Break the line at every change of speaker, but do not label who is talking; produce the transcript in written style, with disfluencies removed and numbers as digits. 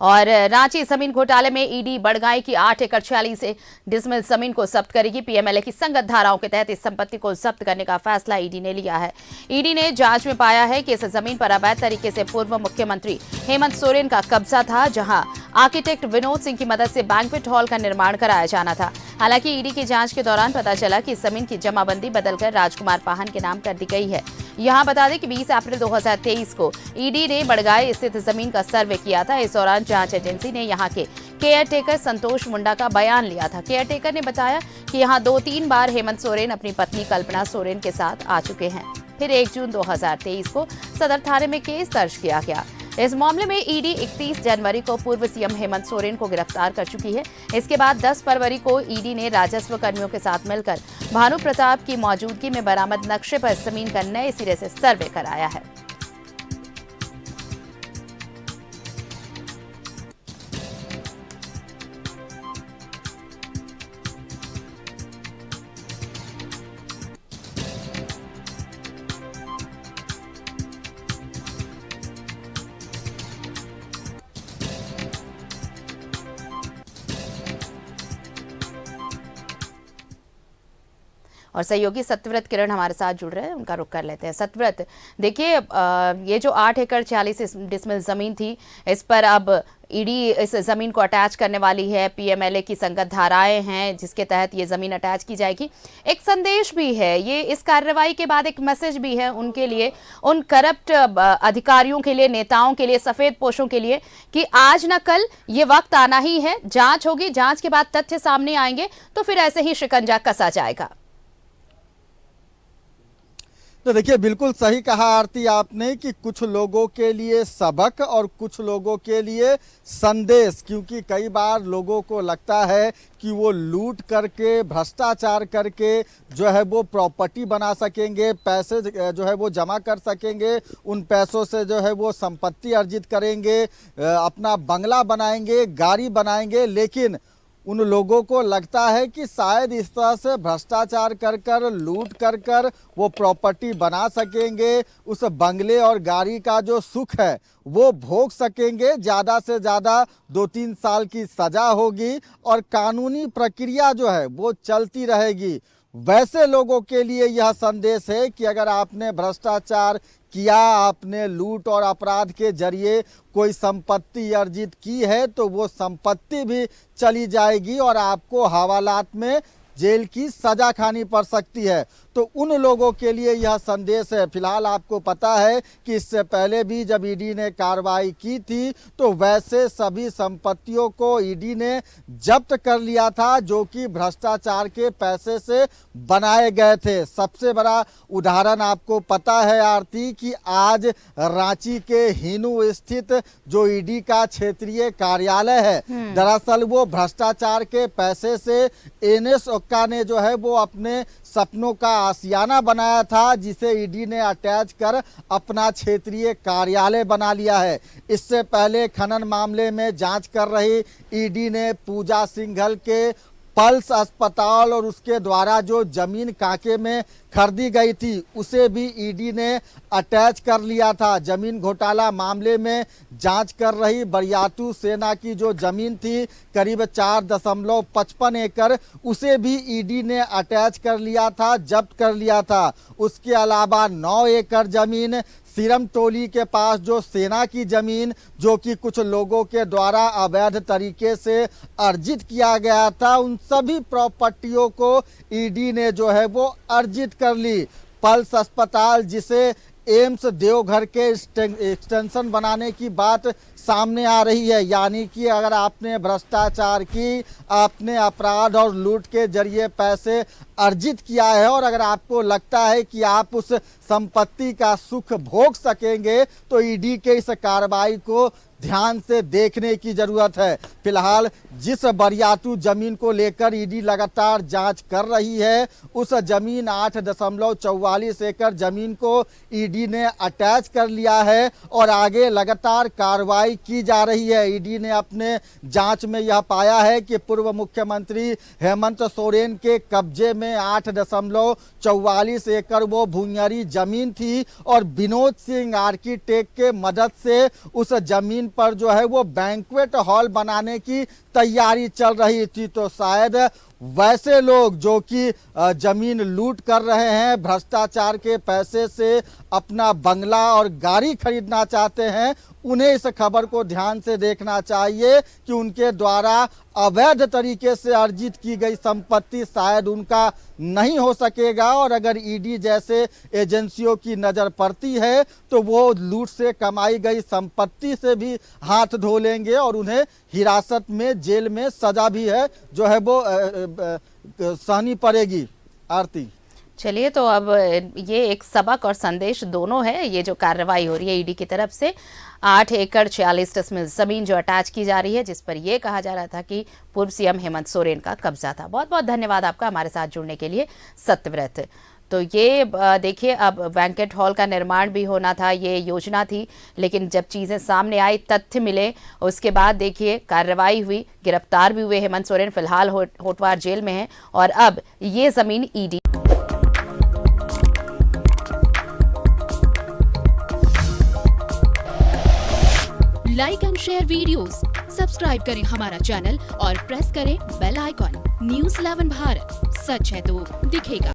और रांची जमीन घोटाले में ईडी बड़गाई की 8 एकड़ 46 डिसमिल जमीन को जब्त करेगी। पीएमएलए की संगत धाराओं के तहत इस संपत्ति को जब्त करने का फैसला ईडी ने लिया है। ईडी ने जांच में पाया है कि इस जमीन पर अवैध तरीके से पूर्व मुख्यमंत्री हेमंत सोरेन का कब्जा था, जहां आर्किटेक्ट विनोद सिंह की मदद से बैंक्वेट हॉल का निर्माण कराया जाना था। हालांकि ईडी की जांच के दौरान पता चला कि इस जमीन की जमाबंदी बदलकर राजकुमार पाहन के नाम कर दी गई है। यहां बता दें कि 20 अप्रैल 2023 को ईडी ने बड़गाई स्थित जमीन का सर्वे किया था। इस दौरान जांच एजेंसी ने यहां के केयरटेकर संतोष मुंडा का बयान लिया था। केयरटेकर ने बताया कि यहां 2-3 बार हेमंत सोरेन अपनी पत्नी कल्पना सोरेन के साथ आ चुके हैं। फिर 1 जून 2023 को सदर थाने में केस दर्ज किया गया। इस मामले में ईडी 31 जनवरी को पूर्व सीएम हेमंत सोरेन को गिरफ्तार कर चुकी है। इसके बाद 10 फरवरी को ईडी ने राजस्व कर्मियों के साथ मिलकर भानु प्रताप की मौजूदगी में बरामद नक्शे पर जमीन का नए सिरे से सर्वे कराया है। और सहयोगी सत्यव्रत किरण हमारे साथ जुड़ रहे हैं, उनका रुख कर लेते हैं। सत्यव्रत, देखिए, ये जो 8 एकड़ 40 डिसमिल जमीन थी, इस पर अब ईडी इस जमीन को अटैच करने वाली है। पीएमएलए की संगत धाराएं हैं जिसके तहत ये जमीन अटैच की जाएगी। एक संदेश भी है, ये इस कार्रवाई के बाद एक मैसेज भी है उनके लिए, उन करप्ट अधिकारियों के लिए, नेताओं के लिए, सफेद पोशों के लिए, कि आज न कल ये वक्त आना ही है। जांच होगी, जांच के बाद तथ्य सामने आएंगे तो फिर ऐसे ही शिकंजा कसा जाएगा।
तो देखिए, बिल्कुल सही कहा आरती आपने कि कुछ लोगों के लिए सबक और कुछ लोगों के लिए संदेश, क्योंकि कई बार लोगों को लगता है कि वो लूट करके, भ्रष्टाचार करके जो है वो प्रॉपर्टी बना सकेंगे, पैसे जो है वो जमा कर सकेंगे, उन पैसों से जो है वो संपत्ति अर्जित करेंगे, अपना बंगला बनाएंगे, गाड़ी बनाएंगे। लेकिन उन लोगों को लगता है कि शायद इस तरह से भ्रष्टाचार कर कर, लूट कर कर वो प्रॉपर्टी बना सकेंगे, उस बंगले और गाड़ी का जो सुख है वो भोग सकेंगे। ज़्यादा से ज़्यादा 2-3 साल की सज़ा होगी और कानूनी प्रक्रिया जो है वो चलती रहेगी। वैसे लोगों के लिए यह संदेश है कि अगर आपने भ्रष्टाचार किया, आपने लूट और अपराध के जरिए कोई संपत्ति अर्जित की है, तो वो संपत्ति भी चली जाएगी और आपको हवालात में जेल की सजा खानी पड़ सकती है। तो उन लोगों के लिए यह संदेश है। फिलहाल आपको पता है कि इससे पहले भी जब ईडी ने कार्रवाई की थी तो वैसे सभी संपत्तियों को ईडी ने जब्त कर लिया था जो कि भ्रष्टाचार के पैसे से बनाए गए थे। सबसे बड़ा उदाहरण आपको पता है आरती कि आज रांची के हिनू स्थित जो ईडी का क्षेत्रीय कार्यालय है, दरअसल वो भ्रष्टाचार के पैसे से एनएस ओक्का ने जो है वो अपने सपनों का आशियाना बनाया था, जिसे ईडी ने अटैच कर अपना क्षेत्रीय कार्यालय बना लिया है। इससे पहले खनन मामले में जांच कर रही ईडी ने पूजा सिंघल के पल्स अस्पताल और उसके द्वारा जो जमीन कांके में खरीदी गई थी उसे भी ईडी ने अटैच कर लिया था। जमीन घोटाला मामले में जांच कर रही बरियातू सेना की जो जमीन थी करीब 4.55 एकड़, उसे भी ईडी ने अटैच कर लिया था, जब्त कर लिया था। उसके अलावा 9 एकड़ जमीन सीरम टोली के पास जो सेना की जमीन जो कि कुछ लोगों के द्वारा अवैध तरीके से अर्जित किया गया था, उन सभी प्रॉपर्टियों को ईडी ने जो है वो अर्जित कर ली। पल्स अस्पताल जिसे एम्स देवघर के एक्सटेंशन बनाने की बात सामने आ रही है, यानी कि अगर आपने भ्रष्टाचार की, आपने अपराध और लूट के जरिए पैसे अर्जित किया है और अगर आपको लगता है कि आप उस संपत्ति का सुख भोग सकेंगे तो ईडी के इस कार्रवाई को ध्यान से देखने की जरूरत है। फिलहाल जिस बरियातू जमीन को लेकर ईडी लगातार जांच कर रही है, उस जमीन 8.44 एकड़ जमीन को ईडी ने अटैच कर लिया है और आगे लगातार कार्रवाई की जा रही है। ईडी ने अपने जांच में यह पाया है कि पूर्व मुख्यमंत्री हेमंत सोरेन के कब्जे में 8.44 एकड़ वो भूमियारी जमीन थी और विनोद सिंह आर्किटेक्ट के मदद से उस जमीन पर जो है वो बैंक्वेट हॉल बनाने की तैयारी चल रही थी। तो शायद वैसे लोग जो कि जमीन लूट कर रहे हैं, भ्रष्टाचार के पैसे से अपना बंगला और गाड़ी खरीदना चाहते हैं, उन्हें इस खबर को ध्यान से देखना चाहिए कि उनके द्वारा अवैध तरीके से अर्जित की गई संपत्ति शायद उनका नहीं हो सकेगा। और अगर ईडी जैसे एजेंसियों की नज़र पड़ती है तो वो लूट से कमाई गई संपत्ति से भी हाथ धो लेंगे और उन्हें हिरासत में, जेल में सजा भी है जो है वो सहनी पड़ेगी। आरती,
चलिए, तो अब ये एक सबक और संदेश दोनों है। ये जो कार्रवाई हो रही है ईडी की तरफ से 8 एकड़ 46 डिसमिल जमीन जो अटैच की जा रही है, जिस पर यह कहा जा रहा था कि पूर्व सीएम हेमंत सोरेन का कब्जा था। बहुत बहुत धन्यवाद आपका हमारे साथ जुड़ने के लिए सत्यव्रत। तो ये देखिए, अब बैंकेट हॉल का निर्माण भी होना था, ये योजना थी, लेकिन जब चीज़ें सामने आई, तथ्य मिले, उसके बाद देखिए कार्रवाई हुई, गिरफ्तार भी हुए हेमंत सोरेन। फिलहाल होटवार जेल में है और अब ये जमीन ED
like and share videos, subscribe करें हमारा चैनल और प्रेस करें बेल आइकॉन। न्यूज़ 11 भारत, सच है तो दिखेगा।